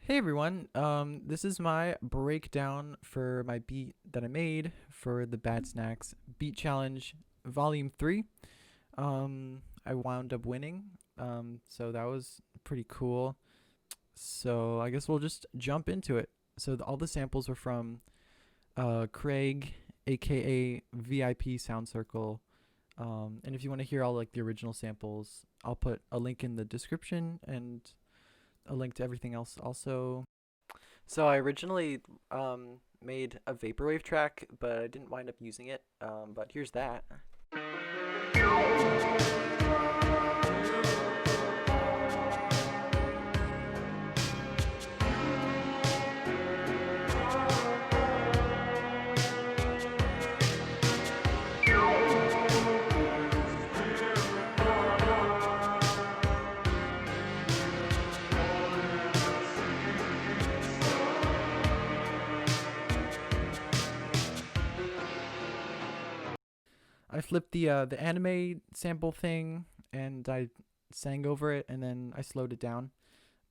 Hey everyone, this is my breakdown for my beat that I made for the Bad Snacks Beat Challenge Volume 3. I wound up winning, so that was pretty cool. So I guess we'll just jump into it. So all the samples were from Craig, aka VIP Sound Circle. And if you want to hear all like the original samples, I'll put a link in the description and a link to everything else also. So I originally made a vaporwave track, but I didn't wind up using it. But here's that. I flipped the anime sample thing and I sang over it and then I slowed it down,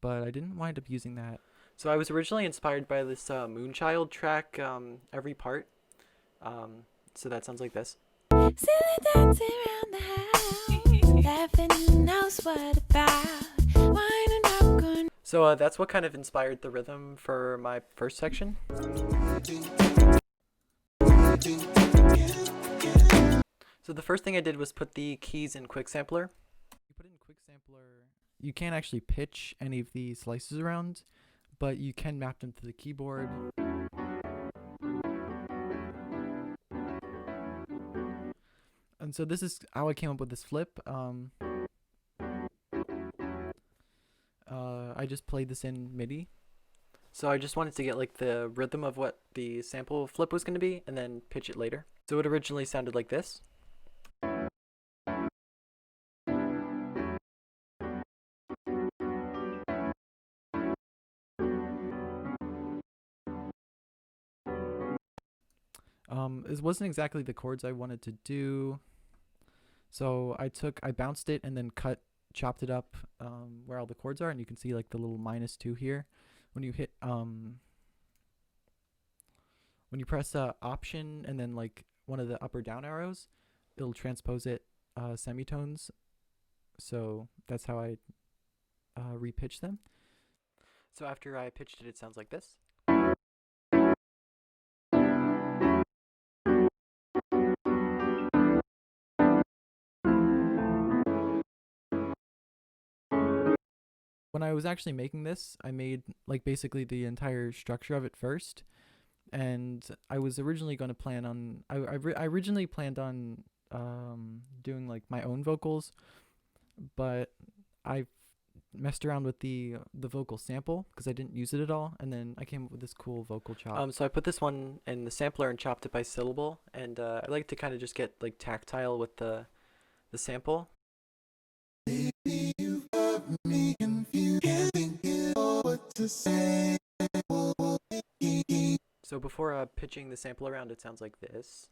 but I didn't wind up using that. So I was originally inspired by this Moonchild track, every part. So that sounds like this. Silly dancing around the house, laughing who knows what about, wine and popcorn. So that's what kind of inspired the rhythm for my first section. So the first thing I did was put the keys in Quick Sampler. You put it in Quick Sampler, you can't actually pitch any of the slices around, but you can map them to the keyboard. And so this is how I came up with this flip. I just played this in MIDI. So I just wanted to get like the rhythm of what the sample flip was going to be and then pitch it later. So it originally sounded like this. It wasn't exactly the chords I wanted to do. So I bounced it and then chopped it up where all the chords are, and you can see like the little -2 here. When you hit when you press Option and then like one of the up or down arrows, it'll transpose it semitones. So that's how I repitch them. So after I pitched it, it sounds like this. When I was actually making this, I made like basically the entire structure of it first, and I was originally going to plan on I originally planned on doing like my own vocals, but I messed around with the vocal sample because I didn't use it at all, and then I came up with this cool vocal chop. So I put this one in the sampler and chopped it by syllable, and I like to kind of just get like tactile with the sample. Baby, you've got me confused. Can't think it all what to say. So before pitching the sample around, it sounds like this.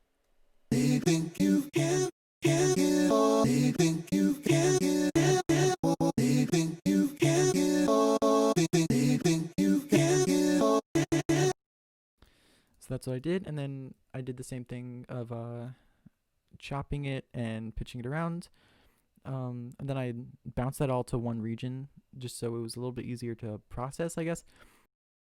They think you can't get all. They think you can't get all. They think you can't get all. They think you can't get all. So that's what I did, and then I did the same thing of chopping it and pitching it around. And then I bounced that all to one region just so it was a little bit easier to process, I guess.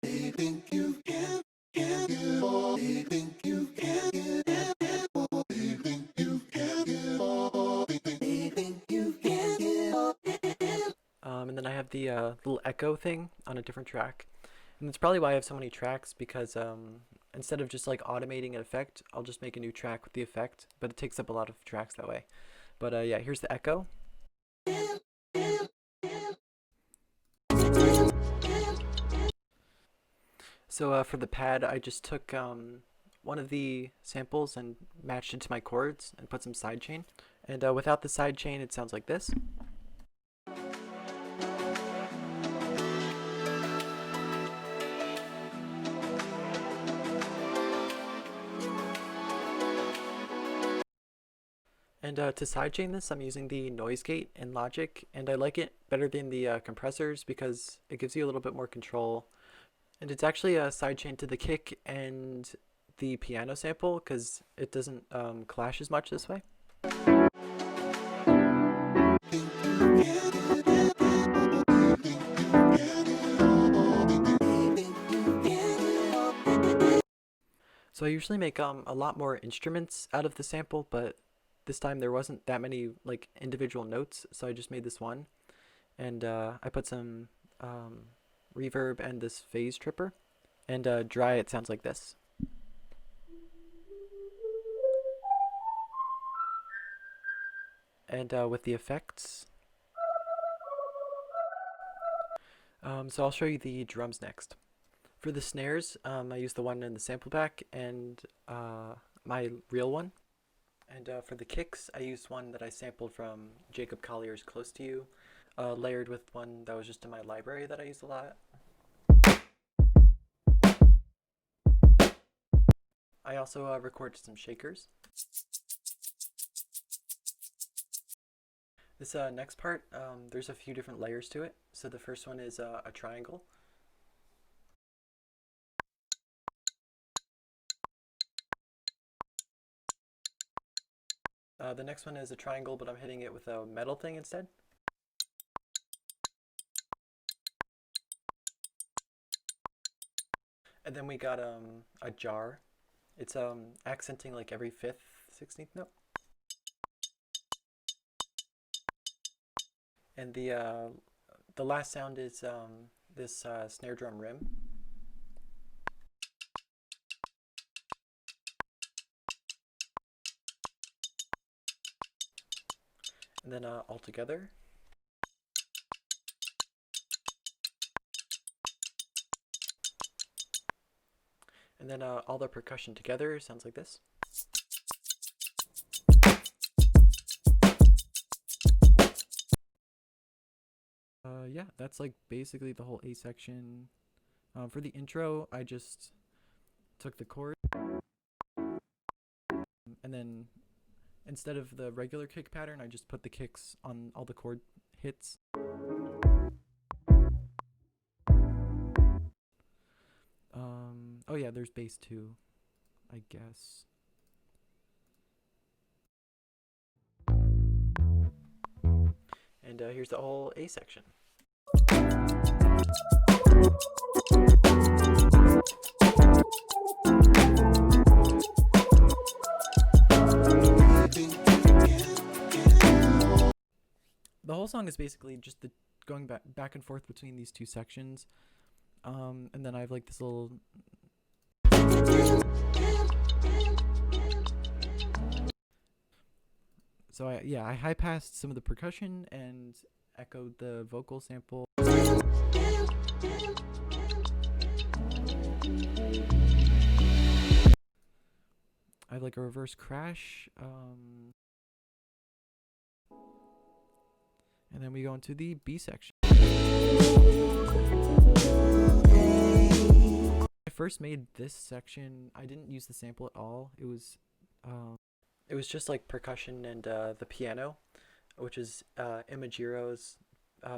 They think you can't get all. They think you can't get all. They think you can't get all. They think you can't get all. And then I have the little echo thing on a different track. And that's probably why I have so many tracks, because instead of just like automating an effect, I'll just make a new track with the effect, but it takes up a lot of tracks that way. But yeah, here's the echo. So for the pad, I just took one of the samples and matched it to my chords and put some sidechain. And without the sidechain, it sounds like this. And to sidechain this, I'm using the noise gate in Logic, and I like it better than the compressors because it gives you a little bit more control And it's actually a sidechain to the kick and the piano sample because it doesn't clash as much this way. So I usually make a lot more instruments out of the sample, but this time there wasn't that many like individual notes, so I just made this one, and I put some reverb and this phase tripper, and dry it sounds like this. And with the effects, so I'll show you the drums next. For the snares, I use the one in the sample pack and my real one. And for the kicks, I used one that I sampled from Jacob Collier's Close to You, layered with one that was just in my library that I used a lot. I also recorded some shakers. This next part, there's a few different layers to it. So the first one is a triangle. The next one is a triangle, but I'm hitting it with a metal thing instead. And then we got a jar. It's accenting like every 5th, 16th note. And the last sound is this snare drum rim. And then all together. And then all the percussion together sounds like this. Yeah, that's like basically the whole A section. For the intro, I just took the chord and then instead of the regular kick pattern, I just put the kicks on all the chord hits. Oh yeah, there's bass too, I guess. And here's the whole A section. The whole song is basically just the going back and forth between these two sections. And then I have like this little so I high passed some of the percussion and echoed the vocal sample. I have like a reverse crash. And then we go into the B section. When I first made this section, I didn't use the sample at all. It was just like percussion and the piano, which is Imagiro's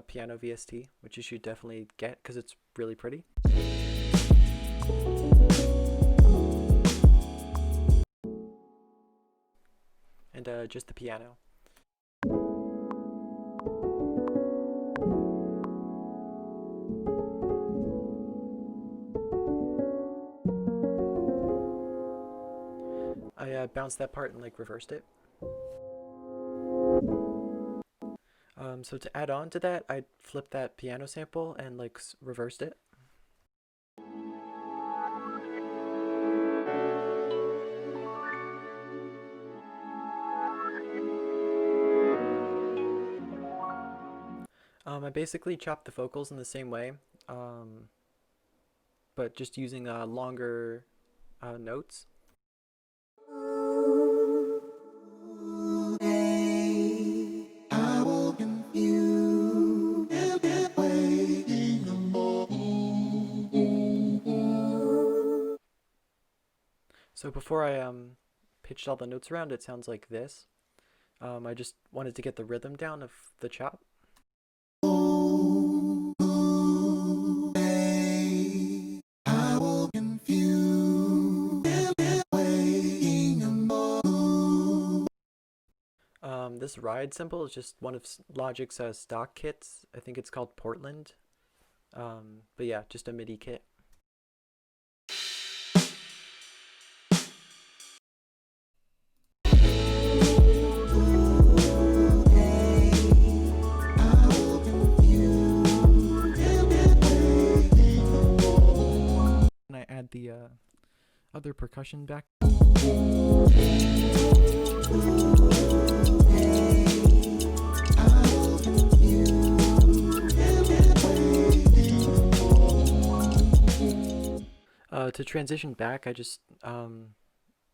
piano VST, which you should definitely get because it's really pretty. And just the piano. I bounced that part and like reversed it. So to add on to that, I flipped that piano sample and like reversed it. I basically chopped the vocals in the same way, but just using longer notes. So before I pitched all the notes around, it sounds like this. I just wanted to get the rhythm down of the chop. this ride cymbal is just one of Logic's stock kits. I think it's called Portland. But yeah, just a MIDI kit. And I add the other percussion back. To transition back, I just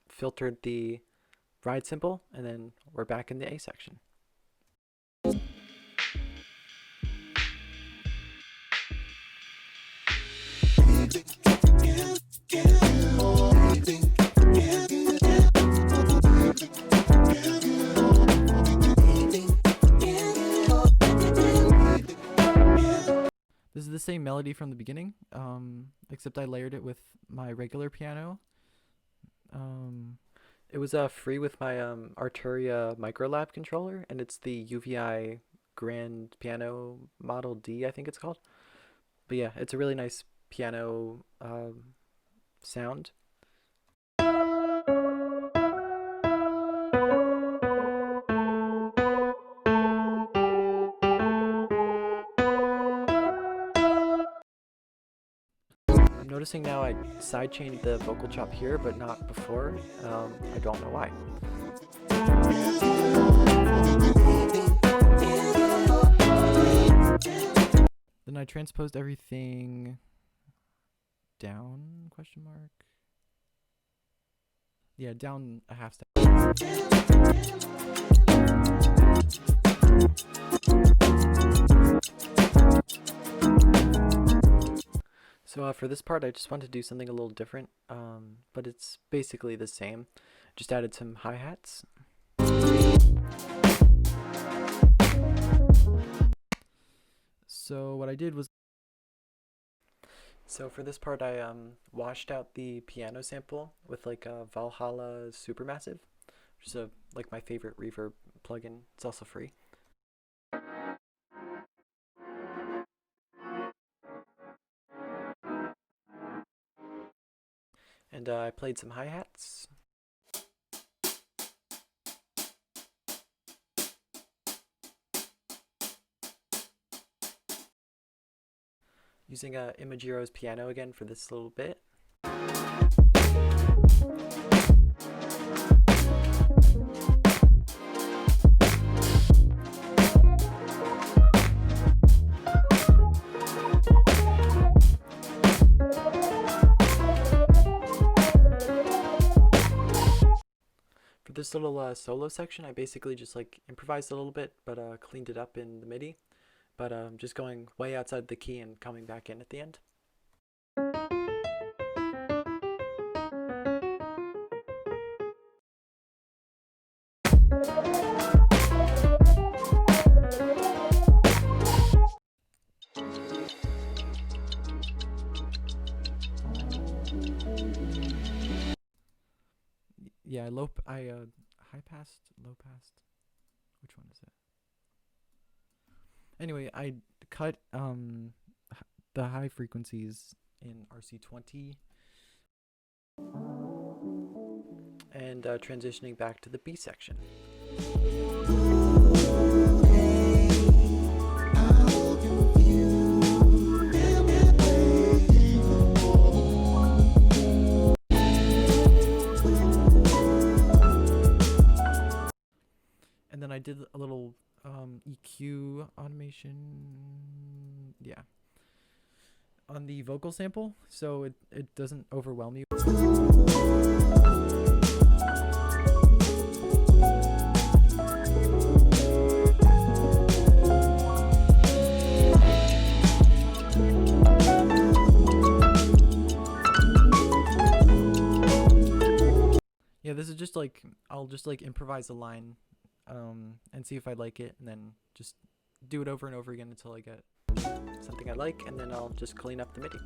filtered the ride cymbal, and then we're back in the A section. This is the same melody from the beginning, except I layered it with my regular piano. It was free with my Arturia Microlab controller, and it's the UVI Grand Piano Model D, I think it's called. But yeah, it's a really nice piano sound. I'm noticing now I sidechained the vocal chop here, but not before. I don't know why. Then I transposed everything down, question mark? Yeah, down a half step. So for this part, I just wanted to do something a little different, but it's basically the same. Just added some hi-hats. So what I did was, so for this part, I washed out the piano sample with like a Valhalla Supermassive, which is like my favorite reverb plugin. It's also free. And I played some hi-hats. Using Imagiro's piano again for this little bit. For this little solo section, I basically just like improvised a little bit, but cleaned it up in the MIDI. But just going way outside the key and coming back in at the end. Yeah, high passed, low passed. Which one is it? Anyway, I cut the high frequencies in RC20 and transitioning back to the B section. And then I did a little EQ automation, yeah, on the vocal sample, so it doesn't overwhelm you. Yeah, this is just like, I'll just like improvise a line and see if I like it, and then just do it over and over again until I get something I like, and then I'll just clean up the MIDI.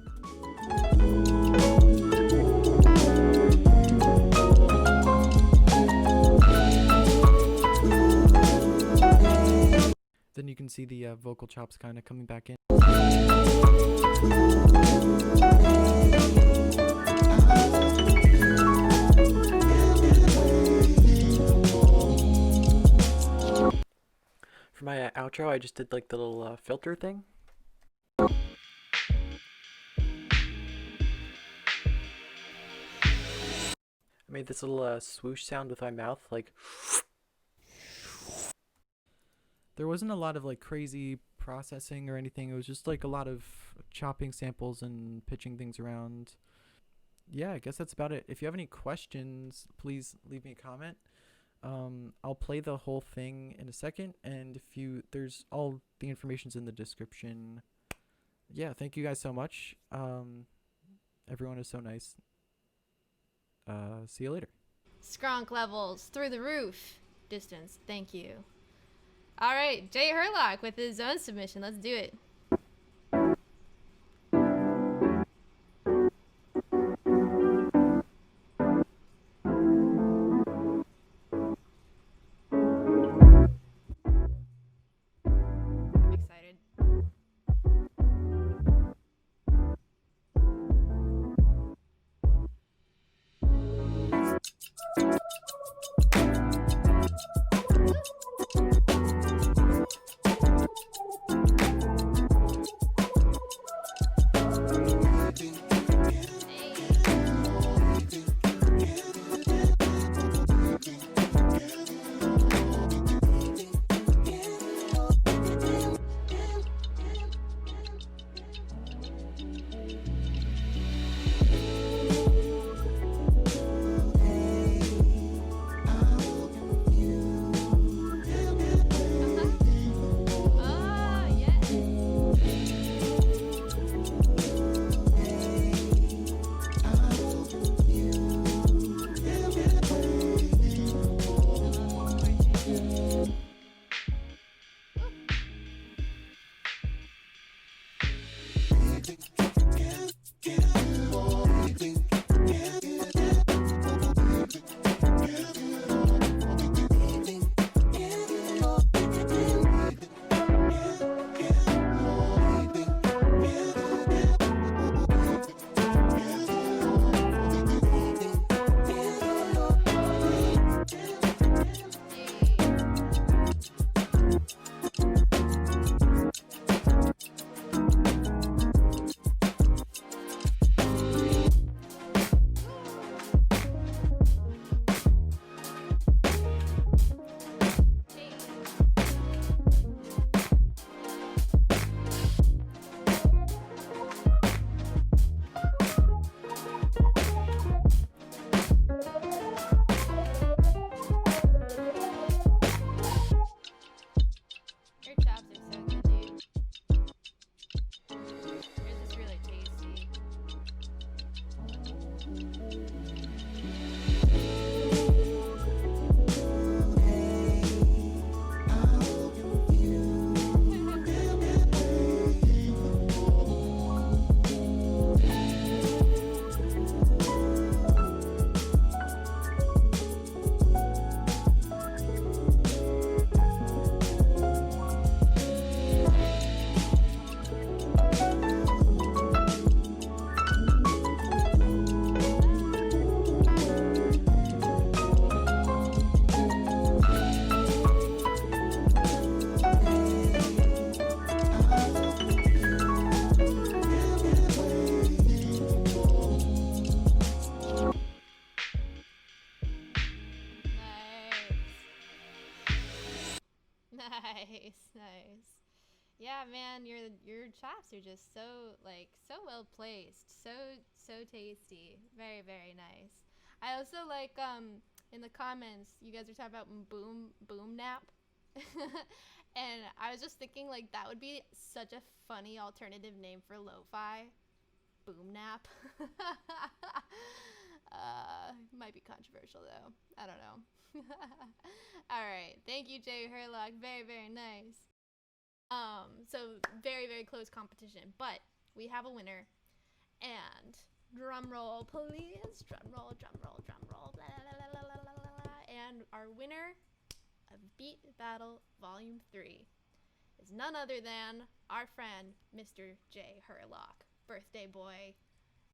see the vocal chops kind of coming back in. For my outro, I just did like the little filter thing. I made this little swoosh sound with my mouth, like. There wasn't a lot of like crazy processing or anything. It was just like a lot of chopping samples and pitching things around. Yeah, I guess that's about it. If you have any questions, please leave me a comment. I'll play the whole thing in a second, and there's all the information's in the description. Yeah, thank you guys so much. Everyone is so nice. See you later. Skronk levels through the roof. Distance, thank you. All right, Jay Herlock with his own submission. Let's do it. I'm excited. Your chops are so good, dude. Yours is really tasty. Nice. Yeah, man, your chops are just so well placed, so tasty, very nice. I also like in the comments you guys are talking about boom nap, and I was just thinking like that would be such a funny alternative name for lo-fi, boom nap. Might be controversial though. I don't know. All right, thank you, Jay Herlock. Very nice. So very close competition, but we have a winner. And drum roll, please. Drum roll. Blah, blah, blah. And our winner of Beat Battle Volume 3 is none other than our friend Mr. J. Herlock, birthday boy.